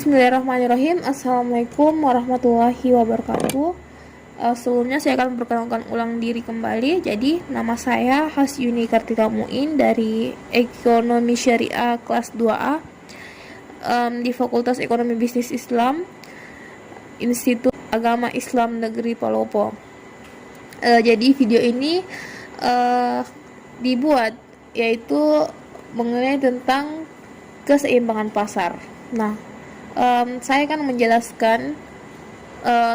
Bismillahirrahmanirrahim. Assalamualaikum warahmatullahi wabarakatuh. Sebelumnya saya akan memperkenalkan ulang diri kembali. Jadi nama saya Hasyuni Kartika Muin dari Ekonomi Syariah kelas 2A di Fakultas Ekonomi Bisnis Islam Institut Agama Islam Negeri Palopo. Jadi video ini dibuat yaitu mengenai tentang keseimbangan pasar. Nah, saya akan menjelaskan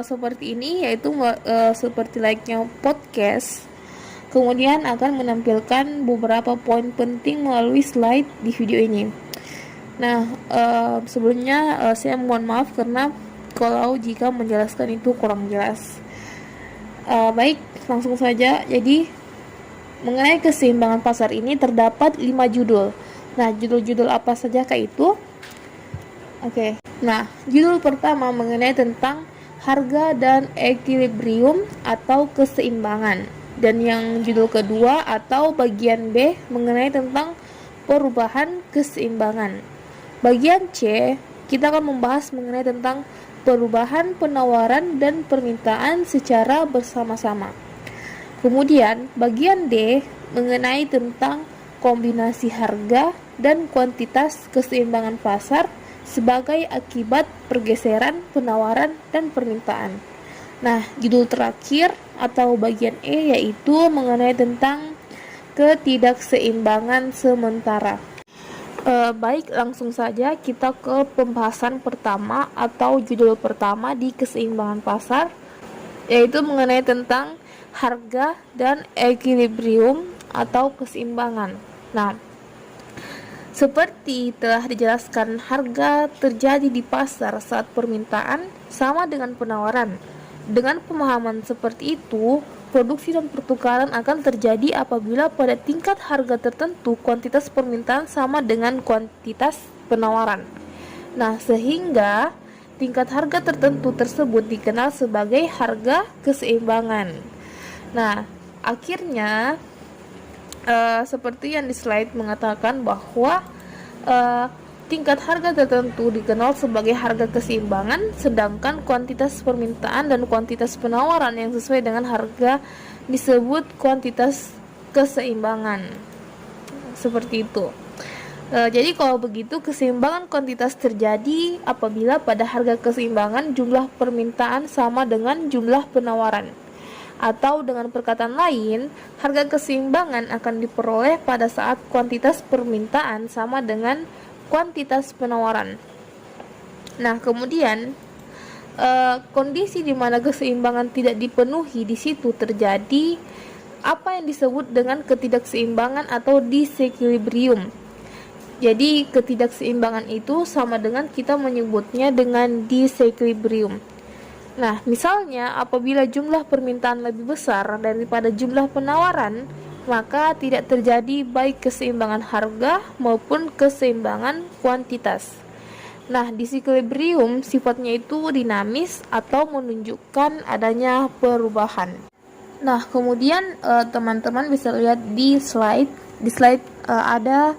seperti ini, yaitu seperti layaknya podcast. Kemudian akan menampilkan beberapa poin penting melalui slide di video ini. Nah, sebelumnya saya mohon maaf karena kalau jika menjelaskan itu kurang jelas. Baik, langsung saja. Jadi mengenai keseimbangan pasar ini terdapat 5 judul. Nah, judul-judul apa sajakah itu? Oke. Nah, judul pertama mengenai tentang harga dan equilibrium atau keseimbangan. Dan yang judul kedua atau bagian B mengenai tentang perubahan keseimbangan. Bagian C, kita akan membahas mengenai tentang perubahan penawaran dan permintaan secara bersama-sama. Kemudian, bagian D mengenai tentang kombinasi harga dan kuantitas keseimbangan pasar sebagai akibat pergeseran penawaran dan permintaan. Nah, judul terakhir atau bagian E yaitu mengenai tentang ketidakseimbangan sementara. Baik, langsung saja kita ke pembahasan pertama atau judul pertama di keseimbangan pasar, yaitu mengenai tentang harga dan equilibrium atau keseimbangan. Nah, seperti telah dijelaskan, harga terjadi di pasar saat permintaan sama dengan penawaran. Dengan pemahaman seperti itu, produksi dan pertukaran akan terjadi apabila pada tingkat harga tertentu kuantitas permintaan sama dengan kuantitas penawaran. Nah, sehingga tingkat harga tertentu tersebut dikenal sebagai harga keseimbangan. Nah, akhirnya seperti yang di slide mengatakan bahwa tingkat harga tertentu dikenal sebagai harga keseimbangan, sedangkan kuantitas permintaan dan kuantitas penawaran yang sesuai dengan harga disebut kuantitas keseimbangan. Seperti itu. Jadi kalau begitu, keseimbangan kuantitas terjadi apabila pada harga keseimbangan jumlah permintaan sama dengan jumlah penawaran. Atau dengan perkataan lain, harga keseimbangan akan diperoleh pada saat kuantitas permintaan sama dengan kuantitas penawaran. Nah, kemudian kondisi di mana keseimbangan tidak dipenuhi, di situ terjadi apa yang disebut dengan ketidakseimbangan atau disequilibrium. Jadi ketidakseimbangan itu sama dengan kita menyebutnya dengan disequilibrium. Nah, misalnya apabila jumlah permintaan lebih besar daripada jumlah penawaran, maka tidak terjadi baik keseimbangan harga maupun keseimbangan kuantitas. Nah, disequilibrium sifatnya itu dinamis atau menunjukkan adanya perubahan. Nah, kemudian teman-teman bisa lihat di slide. Di slide ada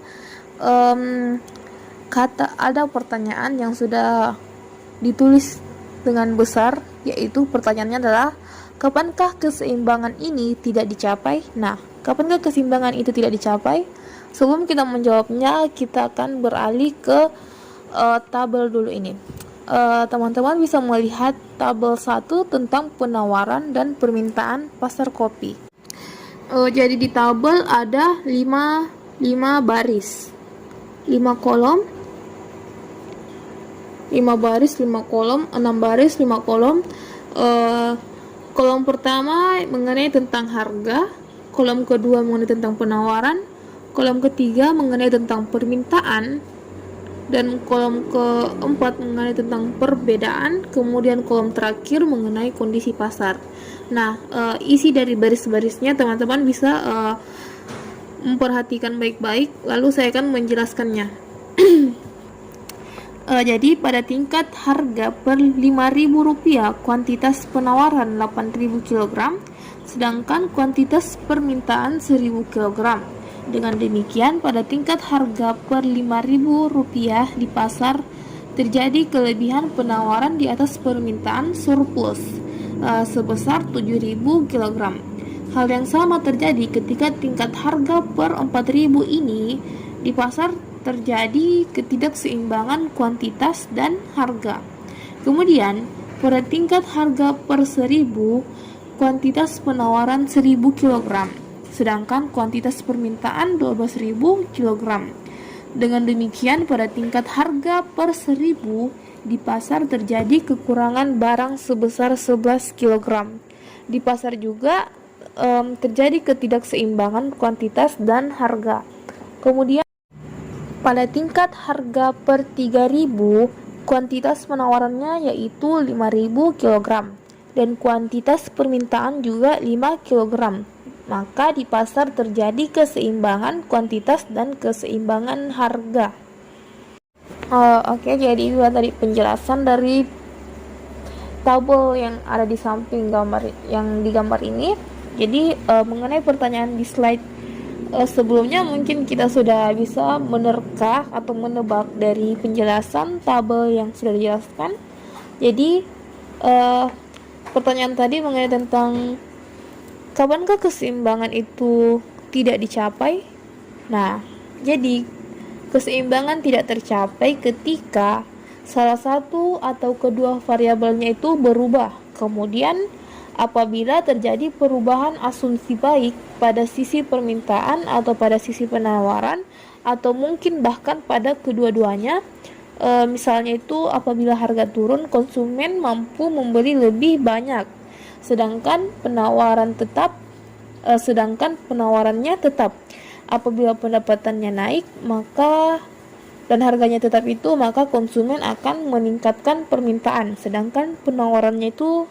ada pertanyaan yang sudah ditulis dengan besar, yaitu pertanyaannya adalah kapankah keseimbangan ini tidak dicapai? Nah, kapankah keseimbangan itu tidak dicapai? Sebelum kita menjawabnya, kita akan beralih ke tabel dulu ini. Teman-teman bisa melihat tabel 1 tentang penawaran dan permintaan pasar kopi. Jadi di tabel ada 5 baris, 5 kolom, 5 baris, 5 kolom, 6 baris, 5 kolom. Kolom pertama mengenai tentang harga, kolom kedua mengenai tentang penawaran, kolom ketiga mengenai tentang permintaan, dan kolom keempat mengenai tentang perbedaan, kemudian kolom terakhir mengenai kondisi pasar. Nah, isi dari baris-barisnya teman-teman bisa memperhatikan baik-baik, lalu saya akan menjelaskannya. Jadi pada tingkat harga per Rp5.000 kuantitas penawaran 8.000 kg, sedangkan kuantitas permintaan 1.000 kg. Dengan demikian pada tingkat harga per Rp5.000 di pasar terjadi kelebihan penawaran di atas permintaan surplus sebesar 7.000 kg. Hal yang sama terjadi ketika tingkat harga per 4.000 ini di pasar terjadi ketidakseimbangan kuantitas dan harga. Kemudian, pada tingkat harga per 1.000, kuantitas penawaran 1.000 kg, sedangkan kuantitas permintaan 12.000 kg. Dengan demikian, pada tingkat harga per 1.000 di pasar terjadi kekurangan barang sebesar 11 kg. Di pasar juga terjadi ketidakseimbangan kuantitas dan harga. Kemudian pada tingkat harga per 3.000, kuantitas penawarannya yaitu 5.000 kg dan kuantitas permintaan juga 5 kg. Maka di pasar terjadi keseimbangan kuantitas dan keseimbangan harga. Oke, jadi itu tadi penjelasan dari tabel yang ada di samping gambar yang digambar ini. Jadi mengenai pertanyaan di slide sebelumnya mungkin kita sudah bisa menerka atau menebak dari penjelasan tabel yang sudah dijelaskan. Jadi pertanyaan tadi mengenai tentang kapankah keseimbangan itu tidak dicapai? Nah, jadi keseimbangan tidak tercapai ketika salah satu atau kedua variabelnya itu berubah. Kemudian apabila terjadi perubahan asumsi baik pada sisi permintaan atau pada sisi penawaran atau mungkin bahkan pada kedua-duanya, misalnya itu apabila harga turun, konsumen mampu membeli lebih banyak, sedangkan penawarannya tetap. Apabila pendapatannya naik dan harganya tetap itu, maka konsumen akan meningkatkan permintaan, sedangkan penawarannya itu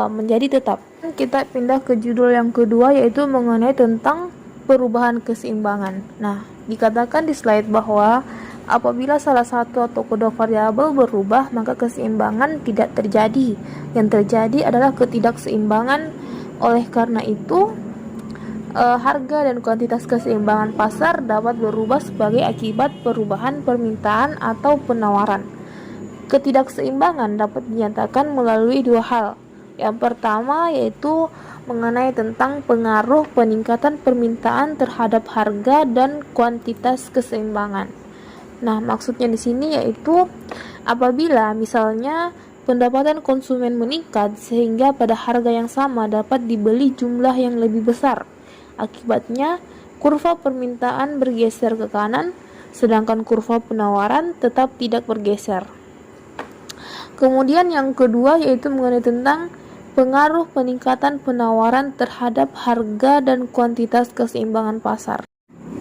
menjadi tetap. Kita pindah ke judul yang kedua, yaitu mengenai tentang perubahan keseimbangan. Nah, dikatakan di slide bahwa apabila salah satu atau kedua variabel berubah, maka keseimbangan tidak terjadi. Yang terjadi adalah ketidakseimbangan. Oleh karena itu, harga dan kuantitas keseimbangan pasar dapat berubah sebagai akibat perubahan permintaan atau penawaran. Ketidakseimbangan dapat dinyatakan melalui dua hal. Yang pertama yaitu mengenai tentang pengaruh peningkatan permintaan terhadap harga dan kuantitas keseimbangan. Nah, maksudnya di sini yaitu apabila misalnya pendapatan konsumen meningkat sehingga pada harga yang sama dapat dibeli jumlah yang lebih besar. Akibatnya, kurva permintaan bergeser ke kanan, sedangkan kurva penawaran tetap tidak bergeser. Kemudian yang kedua yaitu mengenai tentang pengaruh peningkatan penawaran terhadap harga dan kuantitas keseimbangan pasar.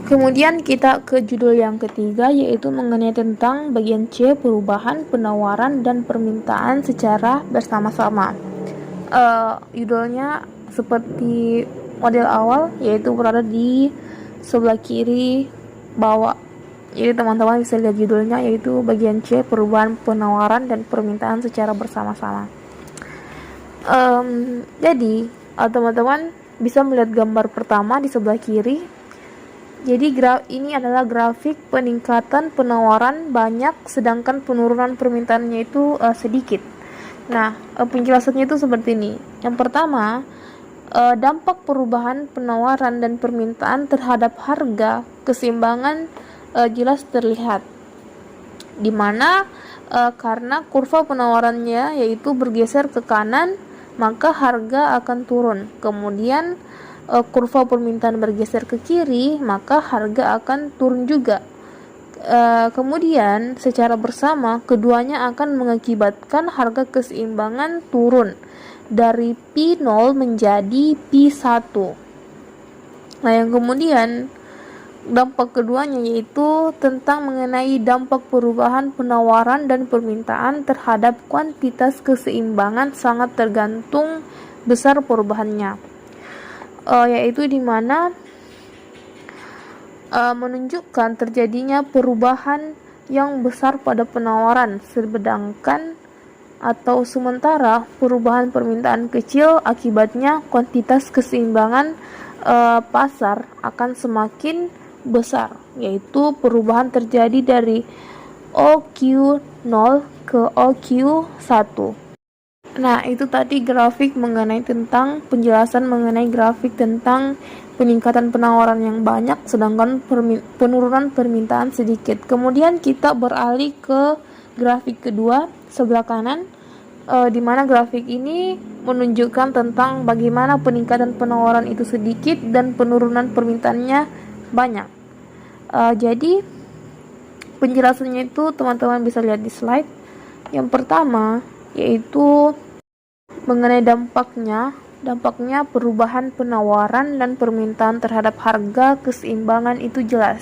Kemudian kita ke judul yang ketiga, yaitu mengenai tentang bagian C, perubahan penawaran dan permintaan secara bersama-sama. Judulnya seperti model awal, yaitu berada di sebelah kiri bawah. Jadi teman-teman bisa lihat judulnya, yaitu bagian C, perubahan penawaran dan permintaan secara bersama-sama. Jadi teman-teman bisa melihat gambar pertama di sebelah kiri. Jadi ini adalah grafik peningkatan penawaran banyak sedangkan penurunan permintaannya itu sedikit. Nah, penjelasannya itu seperti ini. Yang pertama, dampak perubahan penawaran dan permintaan terhadap harga keseimbangan jelas terlihat, di mana karena kurva penawarannya yaitu bergeser ke kanan, maka harga akan turun. Kemudian kurva permintaan bergeser ke kiri, maka harga akan turun juga. Kemudian secara bersama keduanya akan mengakibatkan harga keseimbangan turun dari P0 menjadi P1. Nah, yang kemudian dampak keduanya yaitu tentang mengenai dampak perubahan penawaran dan permintaan terhadap kuantitas keseimbangan sangat tergantung besar perubahannya, yaitu di mana menunjukkan terjadinya perubahan yang besar pada penawaran, sedangkan atau sementara perubahan permintaan kecil, akibatnya kuantitas keseimbangan pasar akan semakin besar, yaitu perubahan terjadi dari OQ0 ke OQ1. Nah, itu tadi grafik mengenai tentang penjelasan mengenai grafik tentang peningkatan penawaran yang banyak sedangkan penurunan permintaan sedikit. Kemudian kita beralih ke grafik kedua sebelah kanan, di mana grafik ini menunjukkan tentang bagaimana peningkatan penawaran itu sedikit dan penurunan permintaannya banyak. Jadi penjelasannya itu teman-teman bisa lihat di slide. Yang pertama yaitu mengenai dampaknya perubahan penawaran dan permintaan terhadap harga keseimbangan itu jelas.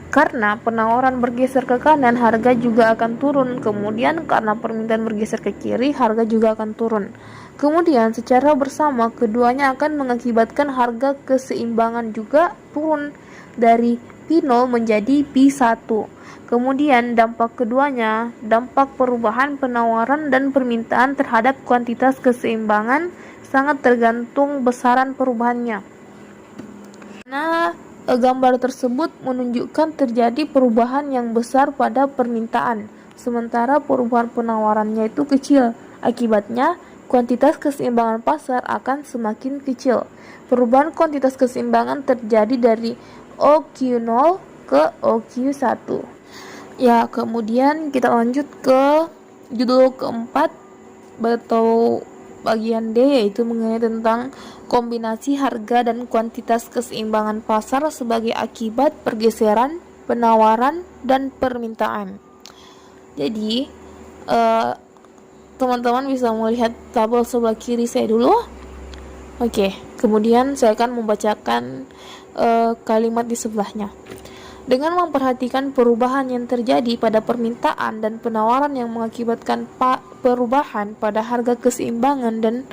Karena penawaran bergeser ke kanan, harga juga akan turun. Kemudian karena permintaan bergeser ke kiri, harga juga akan turun. Kemudian secara bersama keduanya akan mengakibatkan harga keseimbangan juga turun dari P0 menjadi P1. Kemudian dampak keduanya, dampak perubahan penawaran dan permintaan terhadap kuantitas keseimbangan sangat tergantung besaran perubahannya. Nah, gambar tersebut menunjukkan terjadi perubahan yang besar pada permintaan, sementara perubahan penawarannya itu kecil. Akibatnya, kuantitas keseimbangan pasar akan semakin kecil. Perubahan kuantitas keseimbangan terjadi dari OQ0 ke OQ1. Ya, kemudian kita lanjut ke judul keempat atau bagian D, yaitu mengenai tentang kombinasi harga dan kuantitas keseimbangan pasar sebagai akibat pergeseran penawaran dan permintaan. Jadi teman-teman bisa melihat tabel sebelah kiri saya dulu. Oke, kemudian saya akan membacakan kalimat di sebelahnya. Dengan memperhatikan perubahan yang terjadi pada permintaan dan penawaran yang mengakibatkan perubahan pada harga keseimbangan dan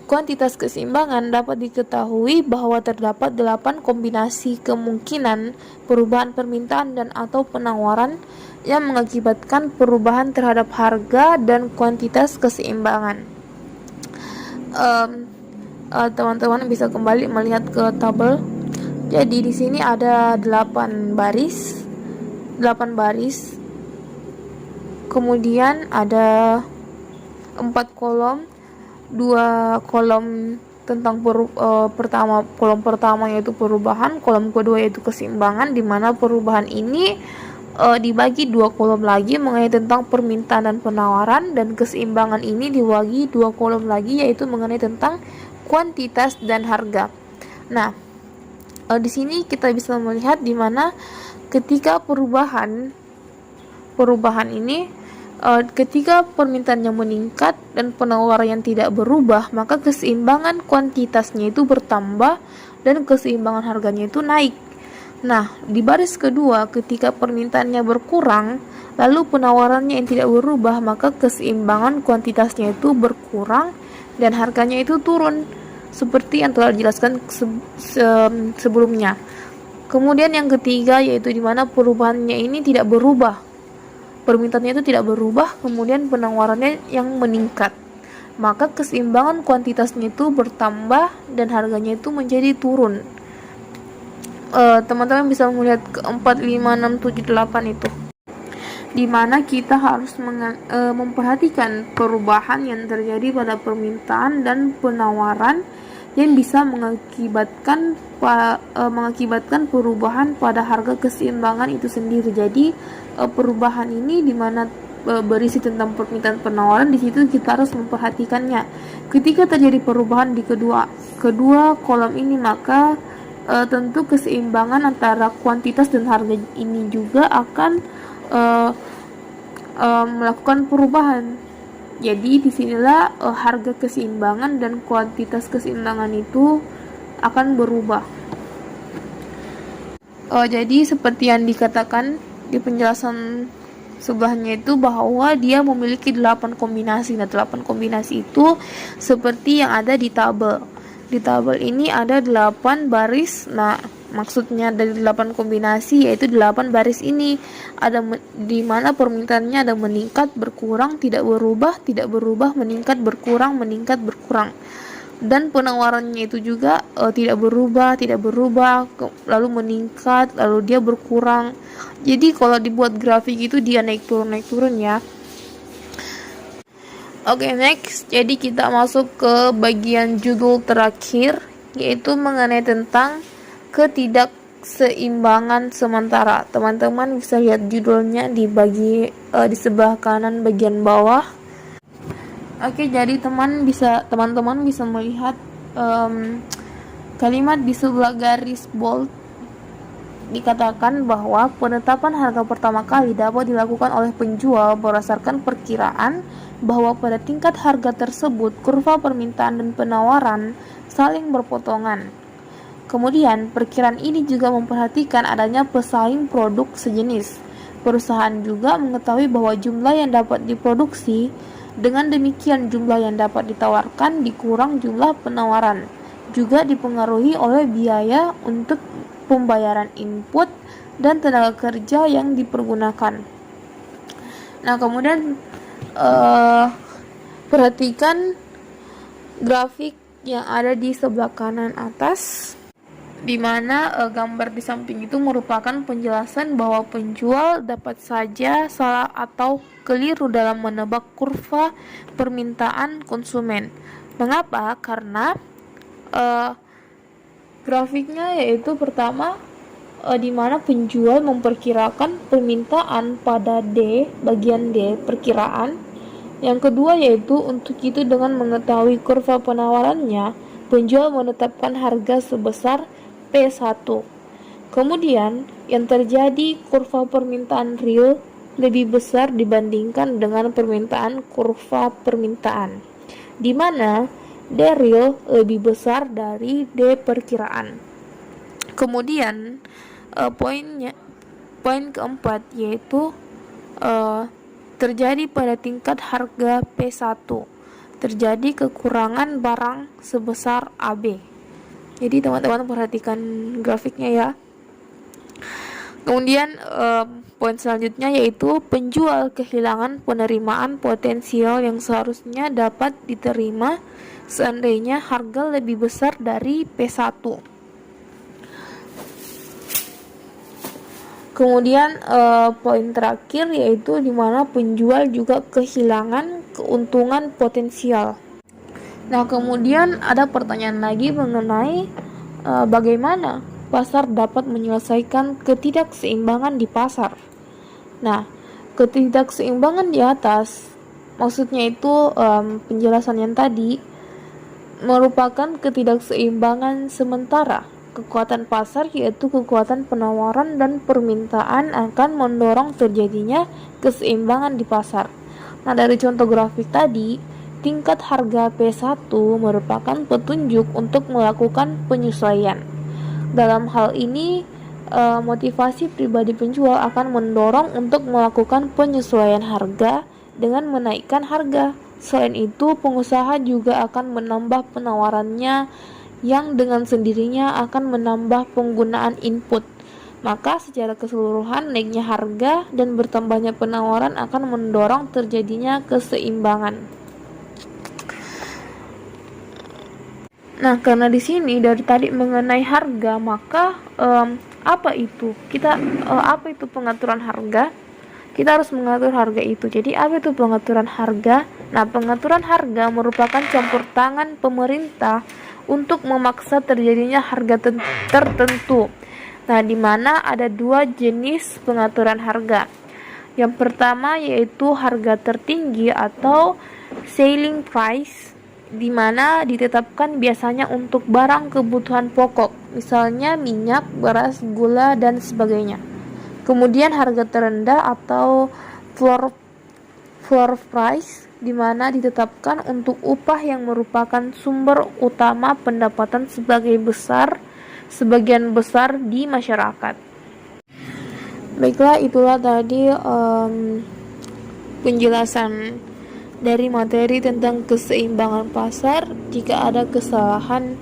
kuantitas keseimbangan, dapat diketahui bahwa terdapat 8 kombinasi kemungkinan perubahan permintaan dan atau penawaran yang mengakibatkan perubahan terhadap harga dan kuantitas keseimbangan. Teman-teman bisa kembali melihat ke tabel. Jadi di sini ada 8 baris. Kemudian ada 4 kolom, 2 kolom tentang kolom pertama yaitu perubahan, kolom kedua yaitu keseimbangan, di mana perubahan ini dibagi 2 kolom lagi mengenai tentang permintaan dan penawaran, dan keseimbangan ini dibagi 2 kolom lagi yaitu mengenai tentang kuantitas dan harga. Nah, di sini kita bisa melihat di mana ketika perubahan ini ketika permintaannya meningkat dan penawaran yang tidak berubah, maka keseimbangan kuantitasnya itu bertambah dan keseimbangan harganya itu naik. Nah, di baris kedua ketika permintaannya berkurang lalu penawarannya yang tidak berubah, maka keseimbangan kuantitasnya itu berkurang dan harganya itu turun, seperti yang telah dijelaskan sebelumnya. Kemudian yang ketiga yaitu di mana perubahannya ini tidak berubah, permintaannya itu tidak berubah, kemudian penawarannya yang meningkat, maka keseimbangan kuantitasnya itu bertambah dan harganya itu menjadi turun. Teman-teman bisa melihat ke 4, 5, 6, 7, 8 itu, di mana kita harus memperhatikan perubahan yang terjadi pada permintaan dan penawaran yang bisa mengakibatkan perubahan pada harga keseimbangan itu sendiri. Jadi perubahan ini di mana berisi tentang permintaan penawaran, di situ kita harus memperhatikannya. Ketika terjadi perubahan di kedua kolom ini, maka tentu keseimbangan antara kuantitas dan harga ini juga akan melakukan perubahan. Jadi disinilah harga keseimbangan dan kuantitas keseimbangan itu akan berubah. Jadi seperti yang dikatakan di penjelasan sebelahnya itu bahwa dia memiliki 8 kombinasi. Nah, 8 kombinasi itu seperti yang ada di tabel. Di tabel ini ada 8 baris. Nah, maksudnya dari 8 kombinasi yaitu 8 baris ini ada di mana permintaannya ada meningkat, berkurang, tidak berubah, meningkat, berkurang. dan penawarannya itu juga tidak berubah, lalu meningkat, lalu dia berkurang. Jadi kalau dibuat grafik itu dia naik turun ya. Oke, next. Jadi kita masuk ke bagian judul terakhir, yaitu mengenai tentang ketidakseimbangan sementara. Teman-teman bisa lihat judulnya di sebelah kanan bagian bawah. Oke, jadi teman-teman bisa melihat kalimat di sebelah garis bold. Dikatakan bahwa penetapan harga pertama kali dapat dilakukan oleh penjual berdasarkan perkiraan bahwa pada tingkat harga tersebut kurva permintaan dan penawaran saling berpotongan. Kemudian, perkiraan ini juga memperhatikan adanya pesaing produk sejenis. Perusahaan juga mengetahui bahwa jumlah yang dapat diproduksi, dengan demikian jumlah yang dapat ditawarkan dikurang jumlah penawaran. Juga dipengaruhi oleh biaya untuk pembayaran input dan tenaga kerja yang dipergunakan. Nah, kemudian perhatikan grafik yang ada di sebelah kanan atas, di mana gambar di samping itu merupakan penjelasan bahwa penjual dapat saja salah atau keliru dalam menebak kurva permintaan konsumen. Mengapa? Karena grafiknya yaitu pertama di mana penjual memperkirakan permintaan pada bagian D perkiraan. Yang kedua yaitu untuk itu dengan mengetahui kurva penawarannya, penjual menetapkan harga sebesar P1. Kemudian yang terjadi kurva permintaan real lebih besar dibandingkan dengan permintaan kurva permintaan, di mana D real lebih besar dari D perkiraan. Kemudian poin keempat yaitu terjadi pada tingkat harga P1 terjadi kekurangan barang sebesar AB. Jadi teman-teman perhatikan grafiknya ya. Kemudian poin selanjutnya yaitu penjual kehilangan penerimaan potensial yang seharusnya dapat diterima seandainya harga lebih besar dari P1. Kemudian poin terakhir yaitu di mana penjual juga kehilangan keuntungan potensial. Nah, kemudian ada pertanyaan lagi mengenai bagaimana pasar dapat menyelesaikan ketidakseimbangan di pasar. Nah, ketidakseimbangan di atas maksudnya itu penjelasan yang tadi merupakan ketidakseimbangan sementara. Kekuatan pasar yaitu kekuatan penawaran dan permintaan akan mendorong terjadinya keseimbangan di pasar. Nah, dari contoh grafik tadi, tingkat harga P1 merupakan petunjuk untuk melakukan penyesuaian. Dalam hal ini, motivasi pribadi penjual akan mendorong untuk melakukan penyesuaian harga dengan menaikkan harga. Selain itu, pengusaha juga akan menambah penawarannya yang dengan sendirinya akan menambah penggunaan input. Maka secara keseluruhan naiknya harga dan bertambahnya penawaran akan mendorong terjadinya keseimbangan. Nah, karena di sini dari tadi mengenai harga, maka apa itu pengaturan harga? Kita harus mengatur harga itu. Jadi apa itu pengaturan harga? Nah, pengaturan harga merupakan campur tangan pemerintah untuk memaksa terjadinya harga tertentu. Nah, di mana ada dua jenis pengaturan harga. Yang pertama yaitu harga tertinggi atau selling price, di mana ditetapkan biasanya untuk barang kebutuhan pokok, misalnya minyak, beras, gula, dan sebagainya. Kemudian harga terendah atau floor price, di mana ditetapkan untuk upah yang merupakan sumber utama pendapatan sebagian besar di masyarakat. Baiklah, itulah tadi penjelasan dari materi tentang keseimbangan pasar. Jika ada kesalahan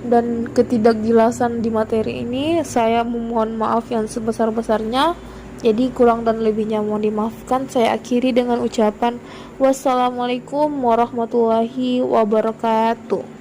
dan ketidakjelasan di materi ini, saya memohon maaf yang sebesar-besarnya. Jadi kurang dan lebihnya mohon dimaafkan. Saya akhiri dengan ucapan wassalamualaikum warahmatullahi wabarakatuh.